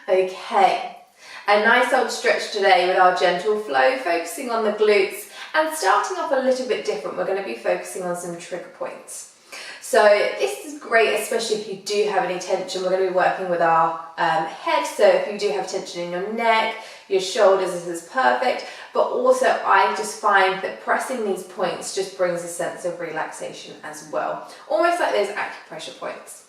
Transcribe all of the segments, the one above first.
Okay, a nice old stretch today with our gentle flow, focusing on the glutes and starting off a little bit different. We're going to be focusing on some trigger points. So this is great, especially if you do have any tension. We're going to be working with our head, so if you do have tension in your neck, your shoulders, this is perfect. But also I just find that pressing these points just brings a sense of relaxation as well, almost like those acupressure points.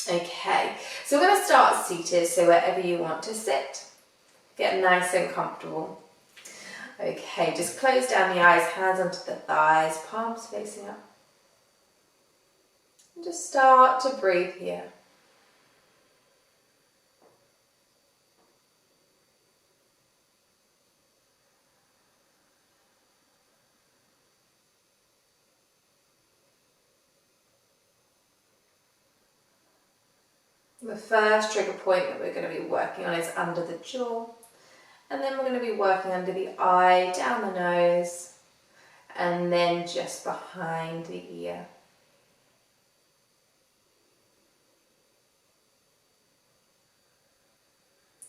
Okay, so we're going to start seated, so wherever you want to sit, get nice and comfortable. Okay, just close down the eyes, hands onto the thighs, palms facing up. And just start to breathe here. The first trigger point that we're going to be working on is under the jaw, and then we're going to be working under the eye, down the nose, and then just behind the ear.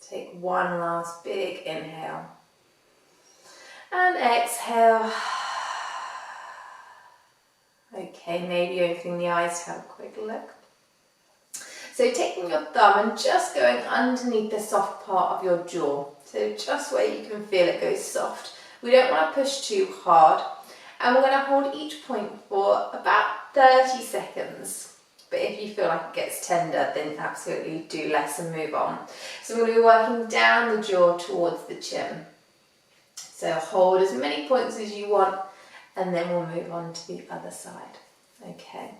Take one last big inhale and exhale. Okay, maybe opening the eyes to have a quick look. So taking your thumb and just going underneath the soft part of your jaw. So just where you can feel it go soft. We don't want to push too hard. And we're going to hold each point for about 30 seconds. But if you feel like it gets tender, then absolutely do less and move on. So we're going to be working down the jaw towards the chin. So hold as many points as you want, and then we'll move on to the other side. Okay.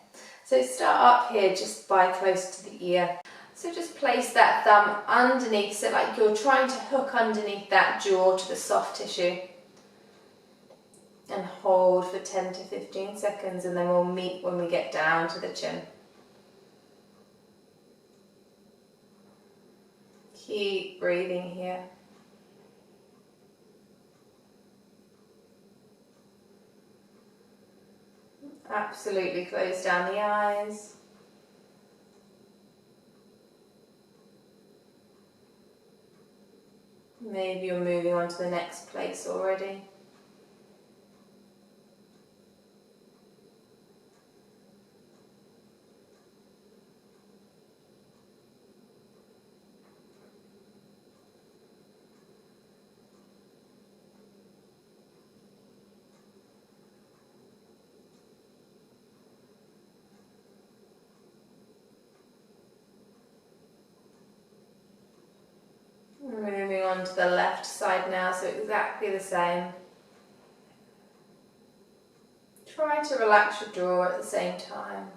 So start up here just by close to the ear. So just place that thumb underneath, so like you're trying to hook underneath that jaw to the soft tissue. And hold for 10 to 15 seconds, and then we'll meet when we get down to the chin. Keep breathing here. Absolutely close down the eyes. Maybe you're moving on to the next place already. Moving on to the left side now, so exactly the same. Try to relax your jaw at the same time.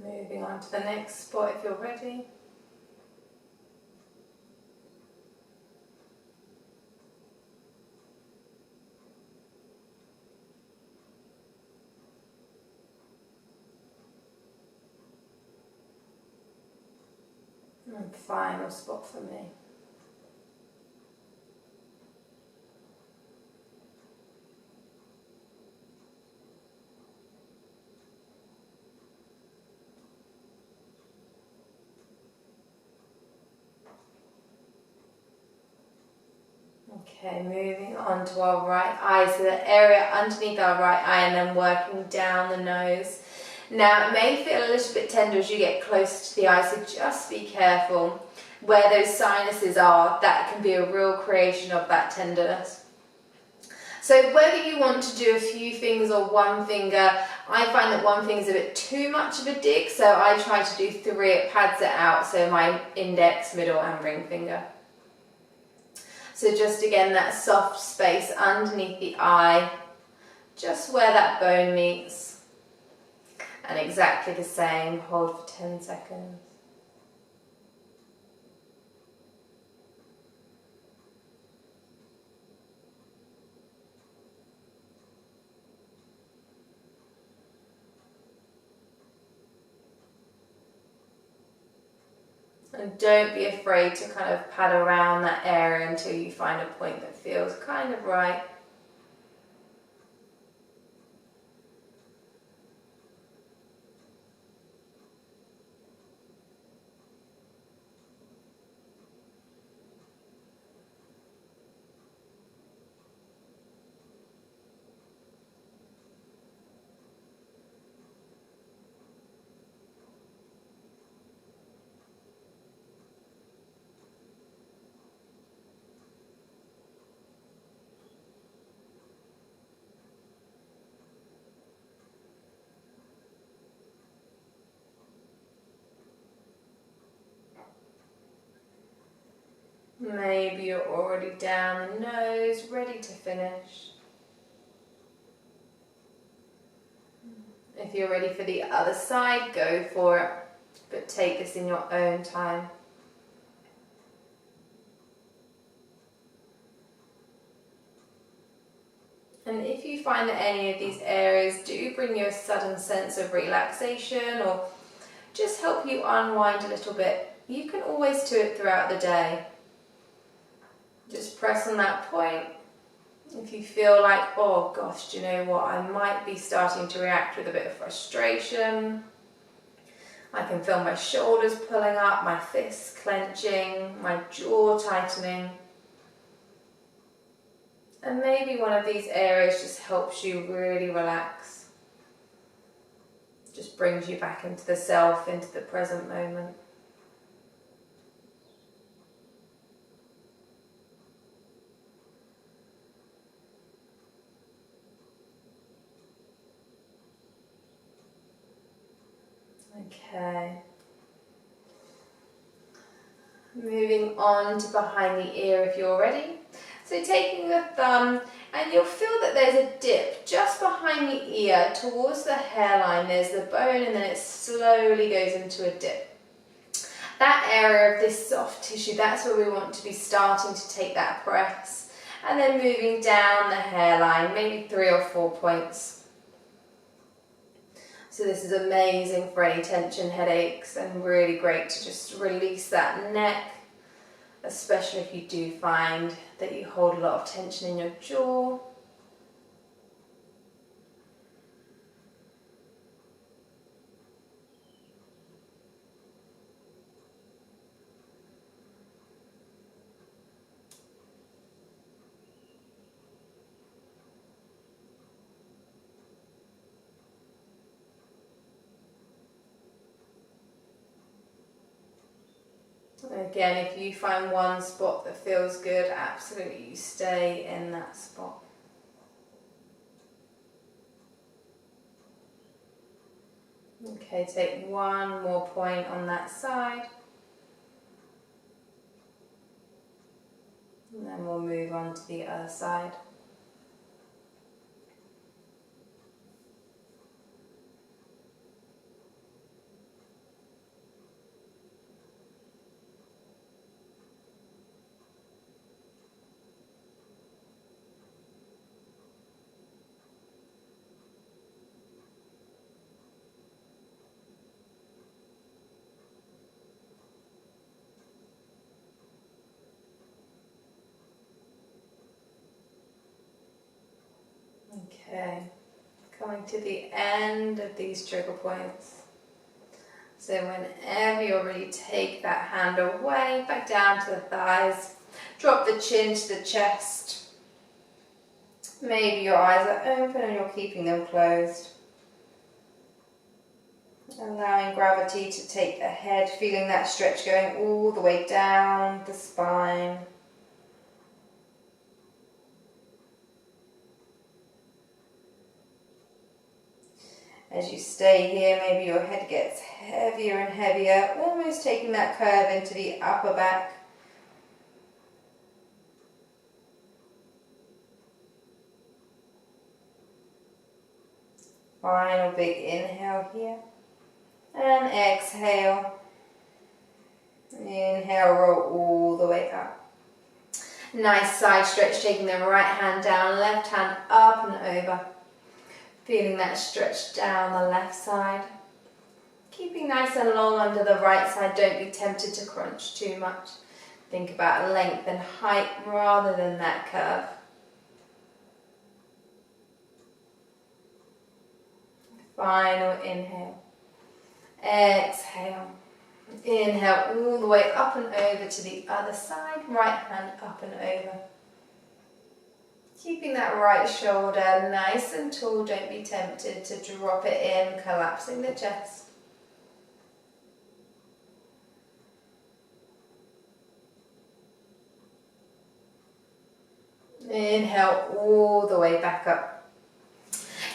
Moving on to the next spot if you're ready. And final spot for me. Okay, moving on to our right eye, so the area underneath our right eye, and then working down the nose. Now it may feel a little bit tender as you get closer to the eye, so just be careful where those sinuses are. That can be a real creation of that tenderness. So whether you want to do a few fingers or one finger, I find that one finger is a bit too much of a dig, so I try to do 3, it pads it out, so my index, middle and ring finger. So just again that soft space underneath the eye, just where that bone meets. And exactly the same, hold for 10 seconds. And don't be afraid to kind of pad around that area until you find a point that feels kind of right. Maybe you're already down the nose, ready to finish. If you're ready for the other side, go for it, but take this in your own time. And if you find that any of these areas do bring you a sudden sense of relaxation or just help you unwind a little bit, you can always do it throughout the day. Just press on that point. If you feel like, oh gosh, do you know what, I might be starting to react with a bit of frustration. I can feel my shoulders pulling up, my fists clenching, my jaw tightening. And maybe one of these areas just helps you really relax. Just brings you back into the self, into the present moment. Okay. Moving on to behind the ear if you're ready. So taking the thumb, and you'll feel that there's a dip just behind the ear towards the hairline. There's the bone and then it slowly goes into a dip. That area of this soft tissue, that's where we want to be starting to take that press. And then moving down the hairline, maybe 3 or 4 points. So this is amazing for any tension headaches and really great to just release that neck, especially if you do find that you hold a lot of tension in your jaw. Again, if you find one spot that feels good, absolutely you stay in that spot. Okay, take one more point on that side. And then we'll move on to the other side. Okay, coming to the end of these trigger points. So whenever you're ready, take that hand away, back down to the thighs, drop the chin to the chest. Maybe your eyes are open and you're keeping them closed. Allowing gravity to take the head, feeling that stretch going all the way down the spine. As you stay here, maybe your head gets heavier and heavier, almost taking that curve into the upper back. Final big inhale here. And exhale. Inhale, roll all the way up. Nice side stretch, taking the right hand down, left hand up and over. Feeling that stretch down the left side. Keeping nice and long under the right side, don't be tempted to crunch too much. Think about length and height rather than that curve. Final inhale. Exhale. Inhale all the way up and over to the other side, right hand up and over. Keeping that right shoulder nice and tall, don't be tempted to drop it in, collapsing the chest. Inhale all the way back up.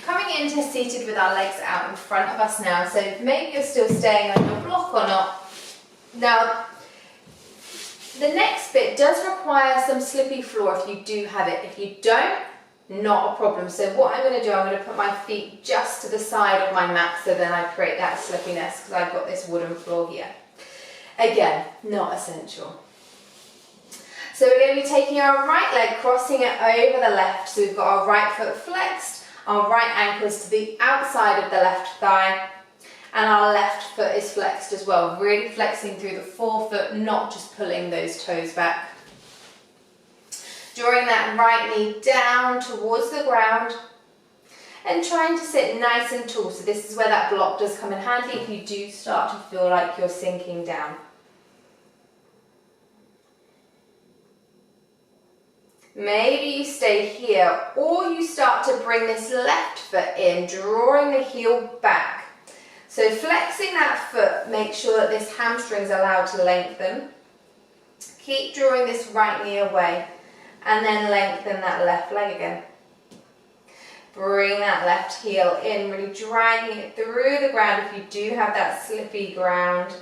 Coming into seated with our legs out in front of us now, so maybe you're still staying on your block or not. Now, the next bit does require some slippy floor if you do have it. If you don't, not a problem. So what I'm going to do, I'm going to put my feet just to the side of my mat so then I create that slippiness because I've got this wooden floor here. Again, not essential. So we're going to be taking our right leg, crossing it over the left. So we've got our right foot flexed, our right ankle is to the outside of the left thigh, and our left foot is flexed as well. Really flexing through the forefoot, not just pulling those toes back. Drawing that right knee down towards the ground and trying to sit nice and tall. So this is where that block does come in handy if you do start to feel like you're sinking down. Maybe you stay here or you start to bring this left foot in, drawing the heel back. So flexing that foot, make sure that this hamstring is allowed to lengthen. Keep drawing this right knee away and then lengthen that left leg again. Bring that left heel in, really dragging it through the ground if you do have that slippy ground.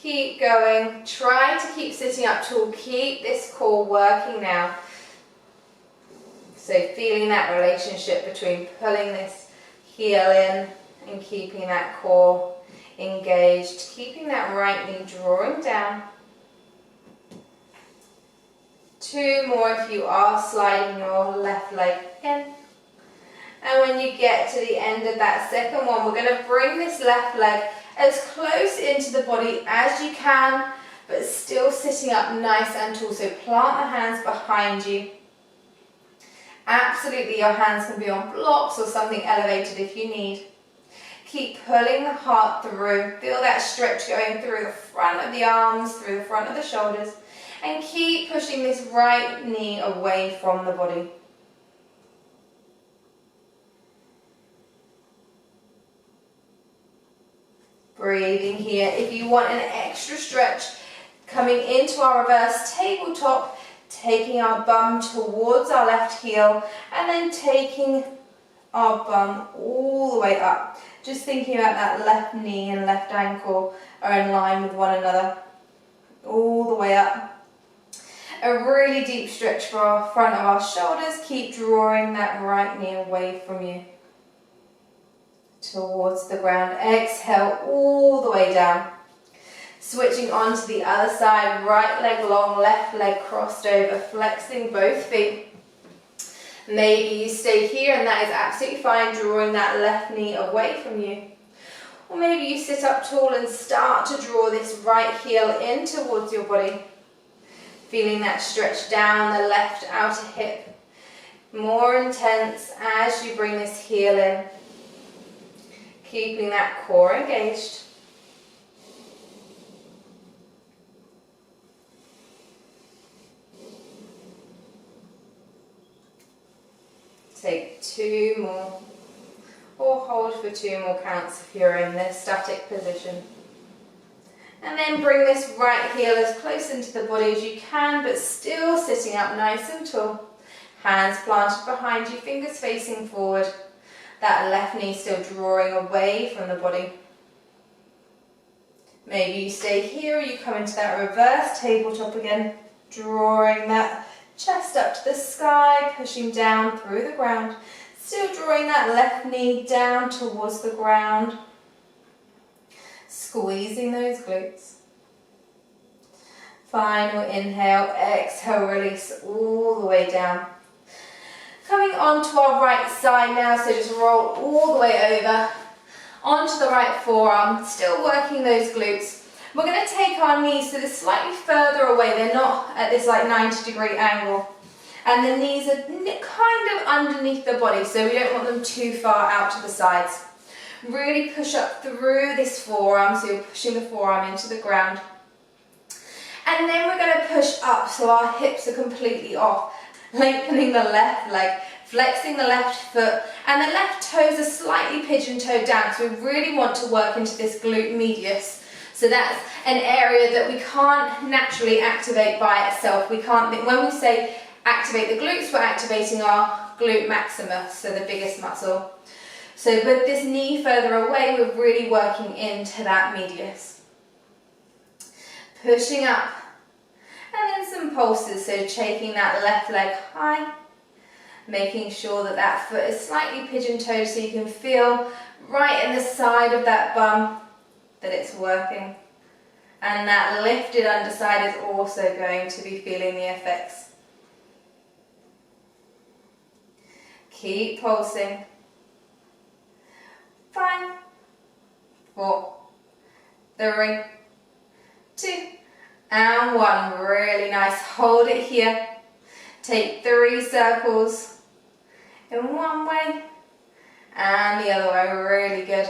Keep going, try to keep sitting up tall, keep this core working now. So feeling that relationship between pulling this heel in and keeping that core engaged, keeping that right knee drawing down. 2 more if you are sliding your left leg in. And when you get to the end of that second one, we're going to bring this left leg as close into the body as you can, but still sitting up nice and tall. So plant the hands behind you. Absolutely, your hands can be on blocks or something elevated if you need. Keep pulling the heart through. Feel that stretch going through the front of the arms, through the front of the shoulders. And keep pushing this right knee away from the body. Breathing here. If you want an extra stretch, coming into our reverse tabletop, taking our bum towards our left heel and then taking our bum all the way up. Just thinking about that left knee and left ankle are in line with one another. All the way up. A really deep stretch for our front of our shoulders. Keep drawing that right knee away from you. Towards the ground. Exhale all the way down. Switching on to the other side. Right leg long, left leg crossed over. Flexing both feet. Maybe you stay here and that is absolutely fine. Drawing that left knee away from you. Or maybe you sit up tall and start to draw this right heel in towards your body. Feeling that stretch down the left outer hip. More intense as you bring this heel in. Keeping that core engaged. Take 2 more. Or hold for 2 more counts if you're in this static position. And then bring this right heel as close into the body as you can, but still sitting up nice and tall. Hands planted behind you, fingers facing forward. That left knee still drawing away from the body. Maybe you stay here or you come into that reverse tabletop again, drawing that chest up to the sky, pushing down through the ground. Still drawing that left knee down towards the ground. Squeezing those glutes. Final inhale, exhale, release all the way down. Coming onto our right side now, so just roll all the way over onto the right forearm, still working those glutes. We're going to take our knees so they're slightly further away, they're not at this like 90-degree angle. And the knees are kind of underneath the body, so we don't want them too far out to the sides. Really push up through this forearm, so you're pushing the forearm into the ground. And then we're going to push up so our hips are completely off, lengthening the left leg, flexing the left foot, and the left toes are slightly pigeon-toed down, so we really want to work into this glute medius. So that's an area that we can't naturally activate by itself. We can't, when we say activate the glutes, we're activating our glute maximus, so the biggest muscle. So with this knee further away, we're really working into that medius. Pushing up, and then some pulses, so taking that left leg high, making sure that that foot is slightly pigeon-toed so you can feel right in the side of that bum that it's working. And that lifted underside is also going to be feeling the effects. Keep pulsing. 5, 4, 3, 2, and 1. Really nice. Hold it here. Take 3 circles in one way and the other way. Really good.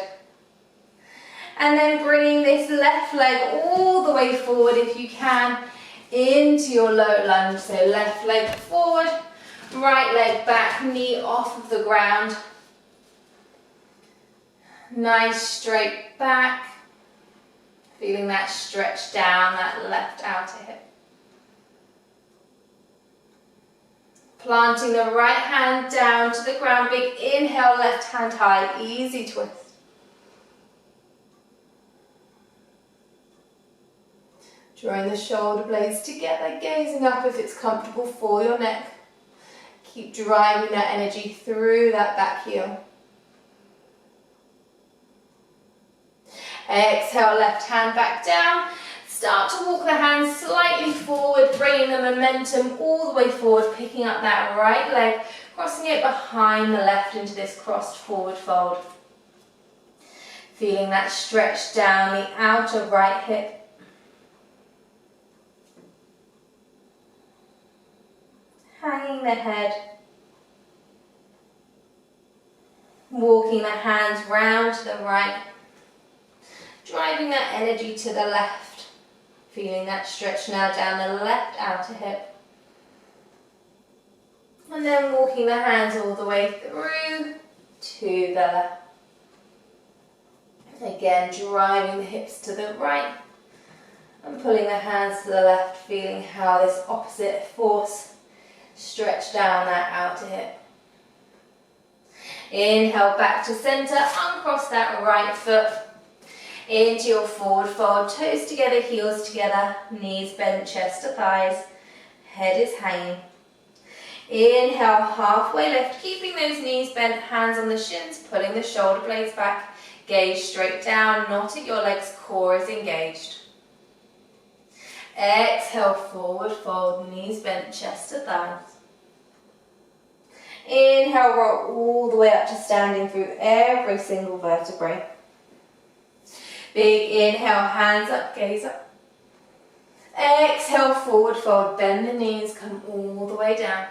And then bringing this left leg all the way forward if you can into your low lunge. So left leg forward, right leg back, knee off of the ground. Nice straight back. Feeling that stretch down that left outer hip. Planting the right hand down to the ground. Big inhale, left hand high. Easy twist. Drawing the shoulder blades together, gazing up if it's comfortable for your neck. Keep driving that energy through that back heel. Exhale, left hand back down. Start to walk the hands slightly forward, bringing the momentum all the way forward, picking up that right leg, crossing it behind the left into this crossed forward fold. Feeling that stretch down the outer right hip. Hanging the head. Walking the hands round to the right. Driving that energy to the left. Feeling that stretch now down the left outer hip. And then walking the hands all the way through to the left. Again, driving the hips to the right and pulling the hands to the left, feeling how this opposite force stretch down that outer hip. Inhale back to center, uncross that right foot. Into your forward fold, toes together, heels together, knees bent, chest to thighs, head is hanging. Inhale, halfway lift, keeping those knees bent, hands on the shins, pulling the shoulder blades back, gaze straight down, not at your legs, core is engaged. Exhale, forward fold, knees bent, chest to thighs. Inhale, roll all the way up to standing through every single vertebrae. Big inhale, hands up, gaze up. Exhale, forward fold, bend the knees, come all the way down.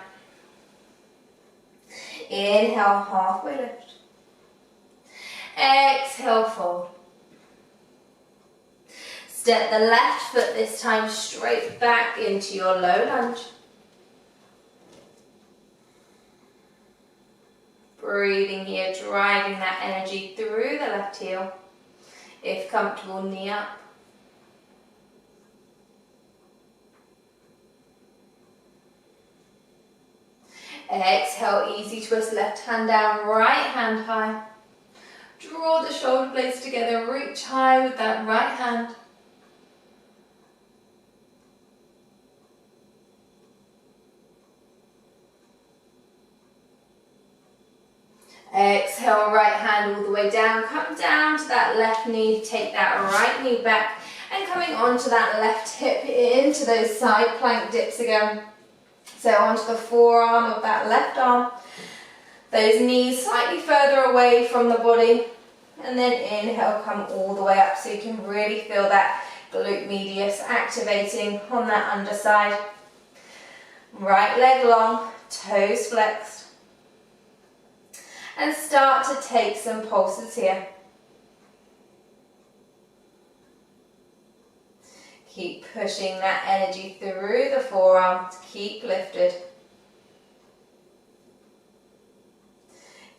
Inhale, halfway lift. Exhale, fold. Step the left foot this time straight back into your low lunge. Breathing here, driving that energy through the left heel. If comfortable, knee up. Exhale, easy twist, left hand down, right hand high. Draw the shoulder blades together, reach high with that right hand. Exhale, right hand all the way down, come down to that left knee, take that right knee back and coming onto that left hip into those side plank dips again. So onto the forearm of that left arm. Those knees slightly further away from the body. And then inhale, come all the way up so you can really feel that glute medius activating on that underside. Right leg long, toes flexed. And start to take some pulses here. Keep pushing that energy through the forearm to keep lifted.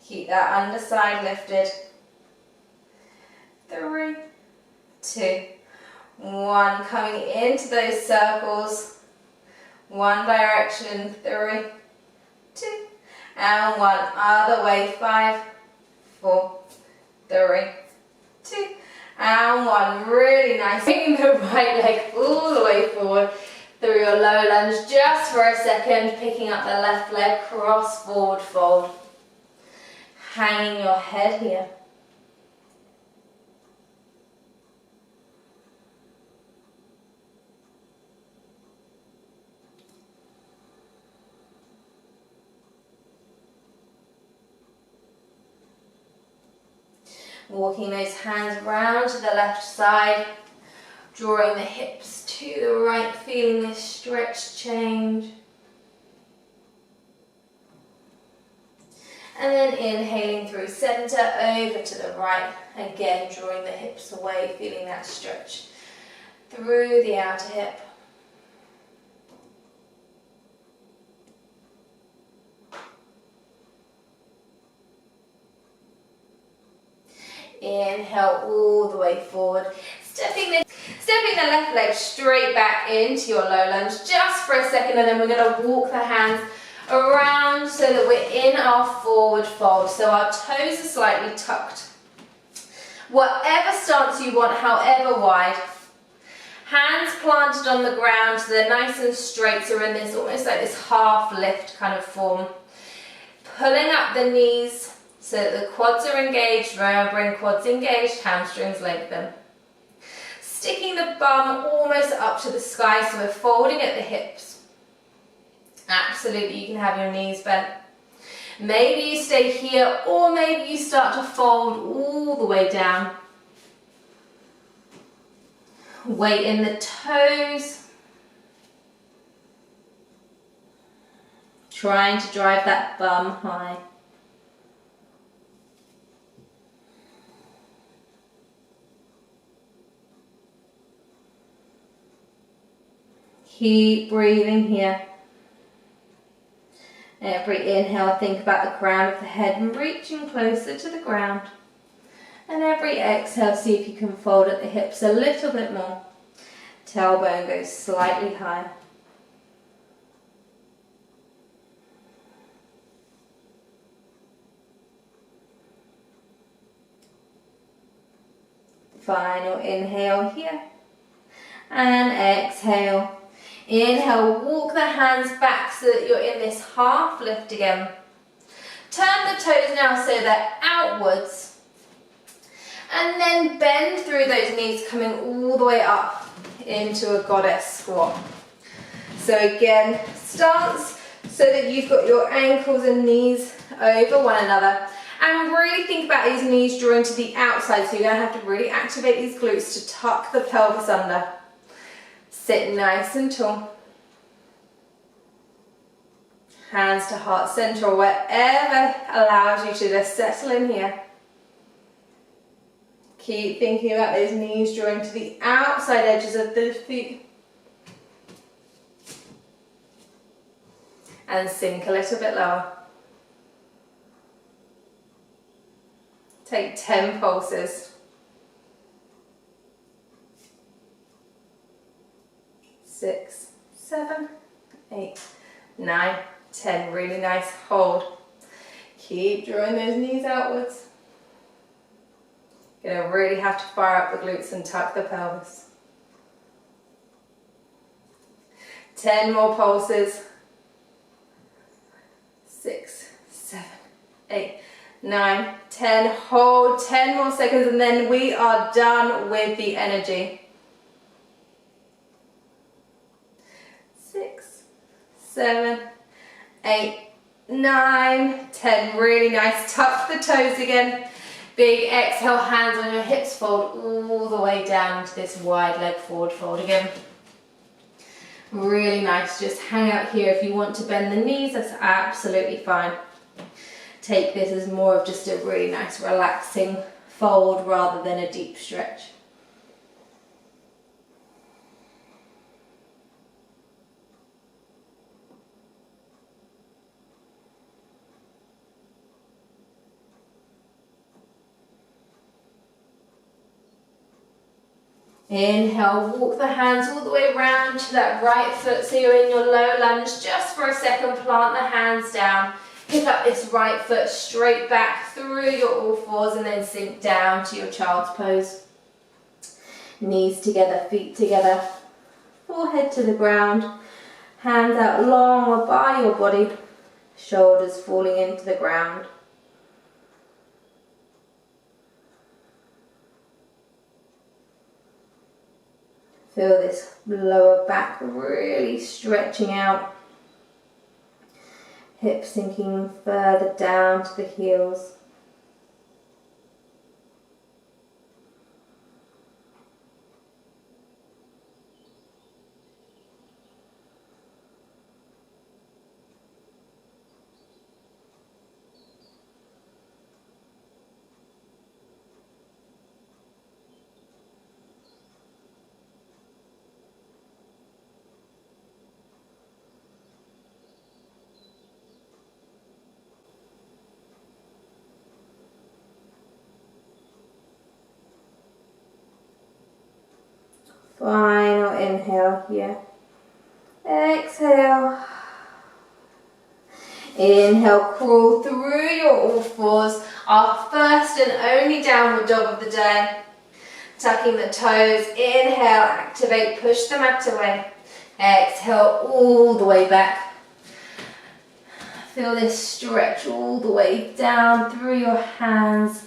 Keep that underside lifted. 3, 2, 1. Coming into those circles. One direction, 3, 2, and 1. Other way, 5, 4, 3, 2, and 1. Really nice. Bringing the right leg all the way forward through your low lunge just for a second. Picking up the left leg, cross forward fold. Hanging your head here. Walking those hands round to the left side, drawing the hips to the right, feeling this stretch change. And then inhaling through center, over to the right, again drawing the hips away, feeling that stretch through the outer hip. Inhale all the way forward, stepping the left leg straight back into your low lunge just for a second, and then we're going to walk the hands around so that we're in our forward fold. So our toes are slightly tucked. Whatever stance you want, however wide. Hands planted on the ground so they're nice and straight, so we're in this almost like this half lift kind of form. Pulling up the knees so that the quads are engaged. Remember, bring quads engaged, hamstrings lengthen. Sticking the bum almost up to the sky so we're folding at the hips. Absolutely, you can have your knees bent. Maybe you stay here, or maybe you start to fold all the way down. Weight in the toes. Trying to drive that bum high. Keep breathing here. Every inhale, think about the crown of the head and reaching closer to the ground. And every exhale, see if you can fold at the hips a little bit more. Tailbone goes slightly higher. Final inhale here. And exhale. Inhale, walk the hands back so that you're in this half lift again. Turn the toes now so they're outwards. And then bend through those knees, coming all the way up into a goddess squat. So again, stance so that you've got your ankles and knees over one another. And really think about these knees drawing to the outside, so you're going to have to really activate these glutes to tuck the pelvis under. Sit nice and tall. Hands to heart center, or wherever allows you to just settle in here. Keep thinking about those knees drawing to the outside edges of the feet. And sink a little bit lower. Take 10 pulses. 6, 7, 8, 9, 10. Really nice. Hold. Keep drawing those knees outwards. You're going to really have to fire up the glutes and tuck the pelvis. 10 more pulses. 6, 7, 8, 9, 10. Hold 10 more seconds, and then we are done with the energy. 6, 7, 8, 9, 10. Really nice. Tuck the toes again. Big exhale, hands on your hips, fold all the way down into this wide leg forward fold again. Really nice. Just hang out here. If you want to bend the knees, that's absolutely fine. Take this as more of just a really nice relaxing fold rather than a deep stretch. Inhale, walk the hands all the way around to that right foot so you're in your low lunge. Just for a second, plant the hands down. Pick up this right foot straight back through your all fours and then sink down to your child's pose. Knees together, feet together, forehead to the ground. Hands out long or by your body, shoulders falling into the ground. Feel this lower back really stretching out. Hips sinking further down to the heels. Final inhale here. Exhale. Inhale, crawl through your all fours. Our first and only downward dog of the day. Tucking the toes. Inhale, activate, push the mat away. Exhale, all the way back. Feel this stretch all the way down through your hands,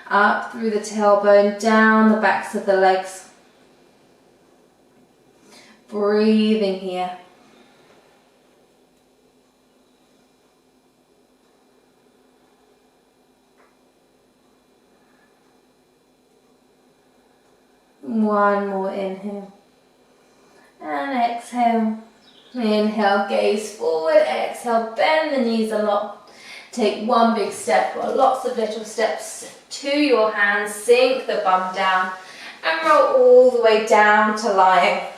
up through the tailbone, down the backs of the legs. Breathing here. One more inhale. And exhale. Inhale, gaze forward. Exhale, bend the knees a lot. Take one big step or lots of little steps to your hands. Sink the bum down and roll all the way down to lying.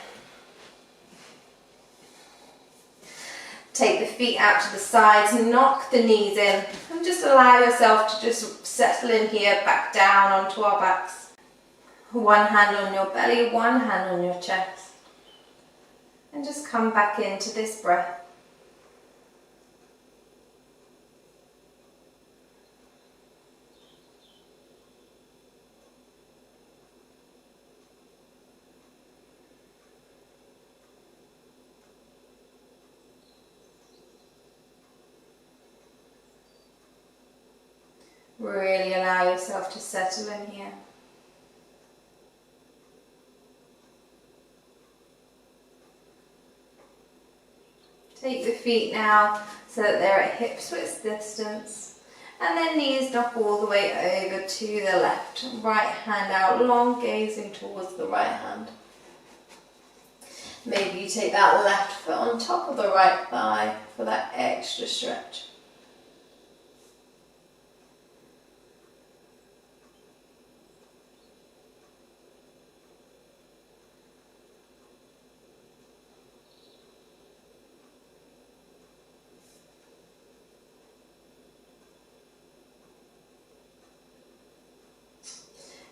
Take the feet out to the sides, knock the knees in, and just allow yourself to just settle in here, back down onto our backs. One hand on your belly, one hand on your chest. And just come back into this breath. Really allow yourself to settle in here. Take the feet now so that they're at hip width distance, and then knees knock all the way over to the left. Right hand out long, gazing towards the right hand. Maybe you take that left foot on top of the right thigh for that extra stretch.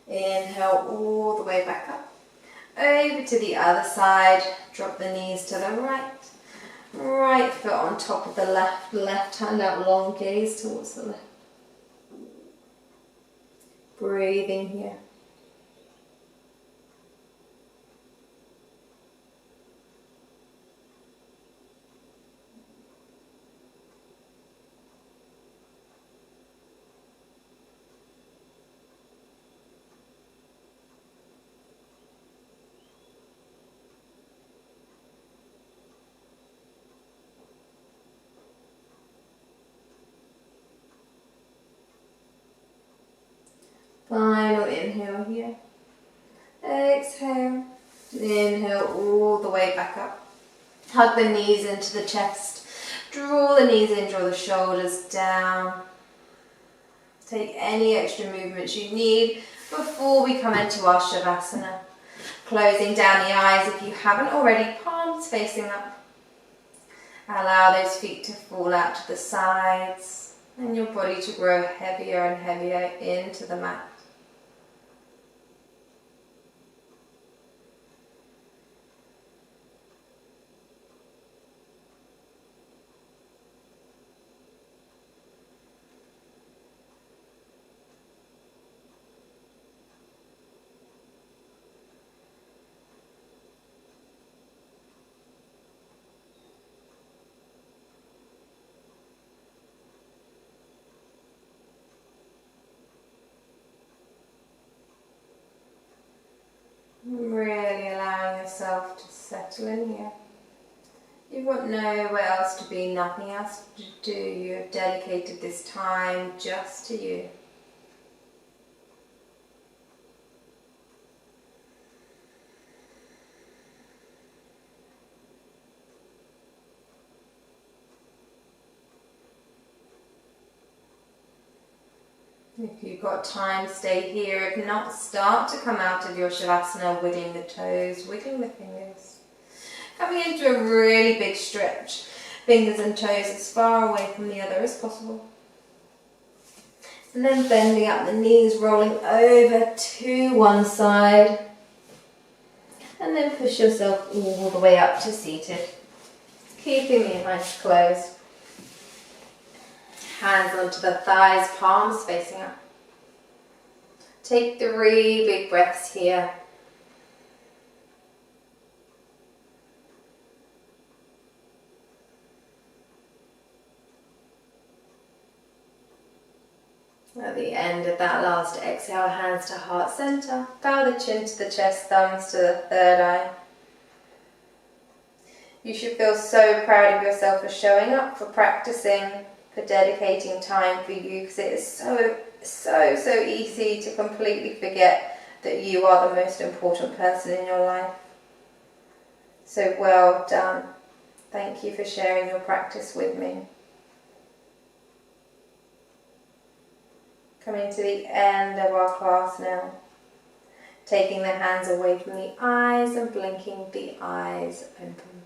Inhale all the way back up. Over to the other side. Drop the knees to the right. Right foot on top of the left. Left hand out long, gaze towards the left. Breathing here. Final inhale here. Exhale. Inhale all the way back up. Hug the knees into the chest. Draw the knees in, draw the shoulders down. Take any extra movements you need before we come into our Shavasana. Closing down the eyes if you haven't already, palms facing up. Allow those feet to fall out to the sides and your body to grow heavier and heavier into the mat. Really allowing yourself to settle in here. You've got nowhere else to be, nothing else to do. You have dedicated this time just to you. If you've got time, stay here. If not, start to come out of your Shavasana, wiggling the toes, wiggling the fingers. Coming into a really big stretch. Fingers and toes as far away from the other as possible. And then bending up the knees, rolling over to one side. And then push yourself all the way up to seated. Keeping the eyes closed. Hands onto the thighs, palms facing up. Take 3 big breaths here. At the end of that last exhale, hands to heart center. Bow the chin to the chest, thumbs to the third eye. You should feel so proud of yourself for showing up, for practicing, for dedicating time for you, because it is so easy to completely forget that you are the most important person in your life. So well done. Thank you for sharing your practice with me. Coming to the end of our class now. Taking the hands away from the eyes and blinking the eyes open.